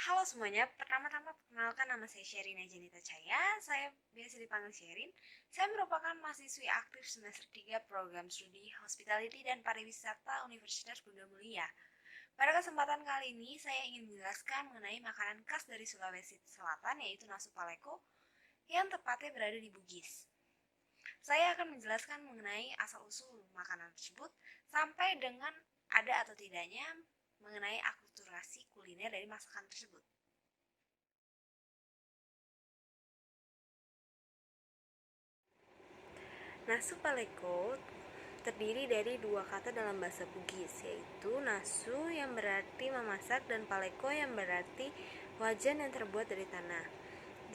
Halo semuanya, pertama-tama perkenalkan nama saya Sherina Janita Cahya, saya biasa dipanggil Sherin. Saya merupakan mahasiswi aktif semester 3 program studi Hospitality dan Pariwisata Universitas Bunda Mulia. Pada kesempatan kali ini, saya ingin menjelaskan mengenai makanan khas dari Sulawesi Selatan, yaitu nasu paleko, yang tepatnya berada di Bugis. Saya akan menjelaskan mengenai asal-usul makanan tersebut, sampai dengan ada atau tidaknya mengenai akulturasi kuliner dari masakan tersebut. Nasu paleko terdiri dari dua kata dalam bahasa Bugis, yaitu nasu yang berarti memasak dan paleko yang berarti wajan yang terbuat dari tanah.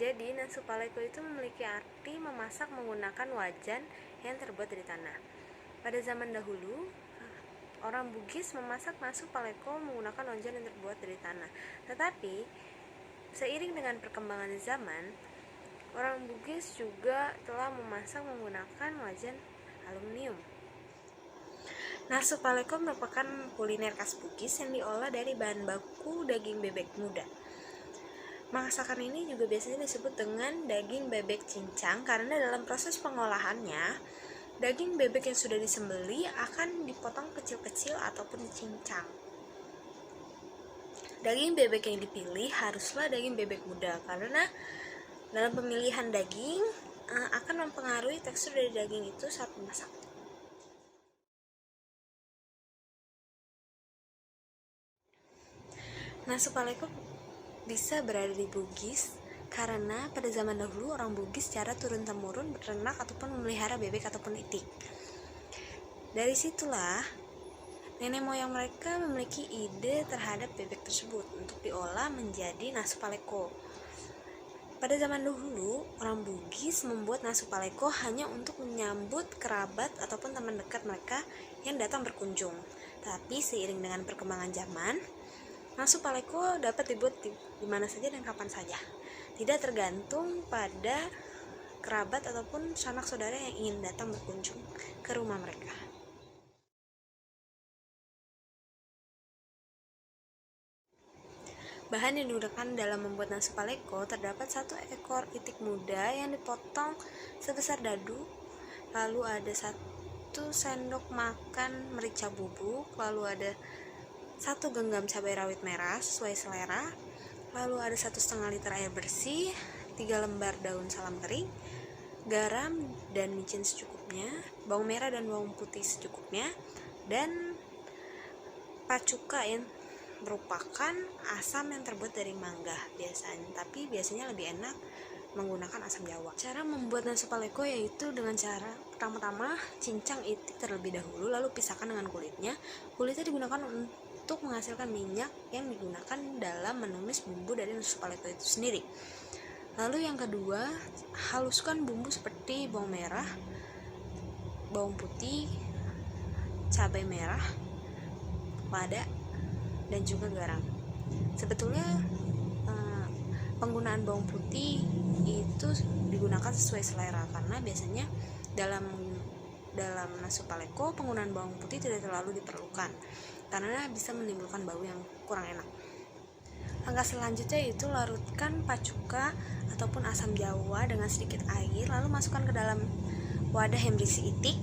Jadi nasu paleko itu memiliki arti memasak menggunakan wajan yang terbuat dari tanah. Pada zaman dahulu, orang Bugis memasak nasu paleko menggunakan wajan yang terbuat dari tanah. Tetapi seiring dengan perkembangan zaman, orang Bugis juga telah memasak menggunakan wajan aluminium. Nasu paleko merupakan kuliner khas Bugis yang diolah dari bahan baku daging bebek muda. Masakan ini juga biasanya disebut dengan daging bebek cincang karena dalam proses pengolahannya, daging bebek yang sudah disembeli akan dipotong kecil-kecil ataupun dicincang. Daging bebek yang dipilih haruslah daging bebek muda karena dalam pemilihan daging akan mempengaruhi tekstur dari daging itu saat memasak. Nasu paleko bisa berada di Bugis karena pada zaman dahulu orang Bugis secara turun-temurun beternak ataupun memelihara bebek ataupun itik. Dari situlah nenek moyang mereka memiliki ide terhadap bebek tersebut untuk diolah menjadi nasu paleko. Pada zaman dahulu, orang Bugis membuat nasu paleko hanya untuk menyambut kerabat ataupun teman dekat mereka yang datang berkunjung. Tapi seiring dengan perkembangan zaman, nasu paleko dapat dibuat di mana saja dan kapan saja. Tidak tergantung pada kerabat ataupun sanak saudara yang ingin datang berkunjung ke rumah mereka. Bahan yang digunakan dalam membuat nasu paleko terdapat 1 ekor itik muda yang dipotong sebesar dadu, lalu ada 1 sendok makan merica bubuk, lalu ada 1 genggam cabai rawit merah sesuai selera, lalu ada 1,5 liter air bersih, 3 lembar daun salam kering, garam dan micin secukupnya, bawang merah dan bawang putih secukupnya, dan pacuka yang merupakan asam yang terbuat dari mangga tapi biasanya lebih enak menggunakan asam jawa. Cara membuat nasu paleko yaitu dengan cara pertama-tama cincang itik terlebih dahulu, lalu pisahkan dengan kulitnya. Kulitnya digunakan untuk menghasilkan minyak yang digunakan dalam menumis bumbu dari nasu paleko itu sendiri. Lalu yang kedua, haluskan bumbu seperti bawang merah, bawang putih, cabai merah, lada, dan juga garam. Sebetulnya penggunaan bawang putih itu digunakan sesuai selera karena biasanya dalam nasu paleko penggunaan bawang putih tidak terlalu diperlukan karena bisa menimbulkan bau yang kurang enak. Langkah selanjutnya yaitu larutkan pacuka ataupun asam jawa dengan sedikit air, lalu masukkan ke dalam wadah yang berisi itik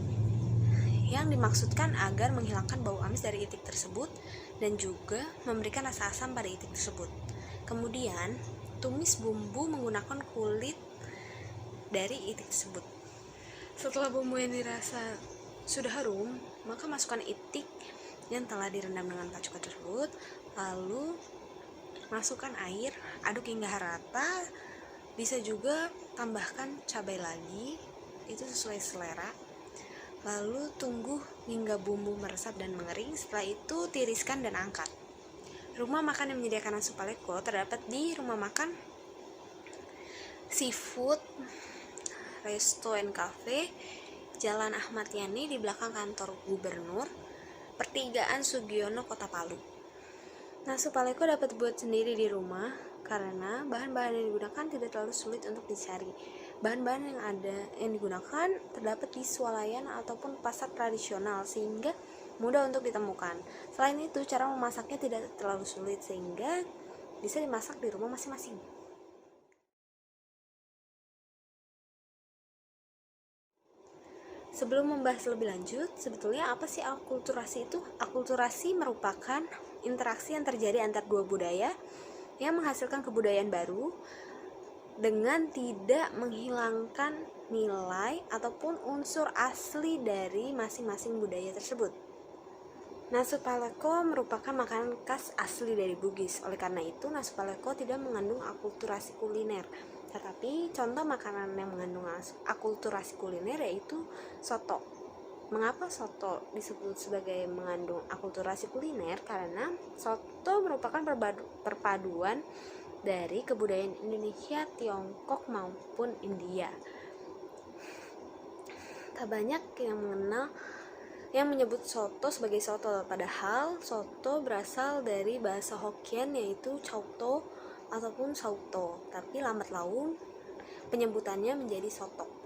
yang dimaksudkan agar menghilangkan bau amis dari itik tersebut dan juga memberikan rasa asam pada itik tersebut. Kemudian, tumis bumbu menggunakan kulit dari itik tersebut. Setelah bumbu yang dirasa sudah harum, maka masukkan itik yang telah direndam dengan pacuka tersebut, lalu masukkan air, aduk hingga rata. Bisa juga tambahkan cabai lagi, itu sesuai selera. Lalu tunggu hingga bumbu meresap dan mengering. Setelah itu tiriskan dan angkat. Rumah makan yang menyediakan nasu paleko terdapat di rumah makan Seafood Resto and Cafe, Jalan Ahmad Yani di belakang kantor gubernur, Pertigaan Sugiono, Kota Palu. Nasu paleko dapat dibuat sendiri di rumah karena bahan-bahan yang digunakan tidak terlalu sulit untuk dicari. Bahan-bahan yang digunakan terdapat di swalayan ataupun pasar tradisional sehingga mudah untuk ditemukan. Selain itu, cara memasaknya tidak terlalu sulit sehingga bisa dimasak di rumah masing-masing. Sebelum membahas lebih lanjut, sebetulnya apa sih akulturasi itu? Akulturasi merupakan interaksi yang terjadi antar dua budaya yang menghasilkan kebudayaan baru dengan tidak menghilangkan nilai ataupun unsur asli dari masing-masing budaya tersebut. Nasu paleko merupakan makanan khas asli dari Bugis. Oleh karena itu, nasu paleko tidak mengandung akulturasi kuliner. Tetapi contoh makanan yang mengandung akulturasi kuliner yaitu soto. Mengapa soto disebut sebagai mengandung akulturasi kuliner? Karena soto merupakan perpaduan dari kebudayaan Indonesia, Tiongkok maupun India. Tak banyak yang menyebut soto sebagai soto, padahal soto berasal dari bahasa Hokkien yaitu chauto ataupun sauto, tapi lambat laun penyebutannya menjadi soto.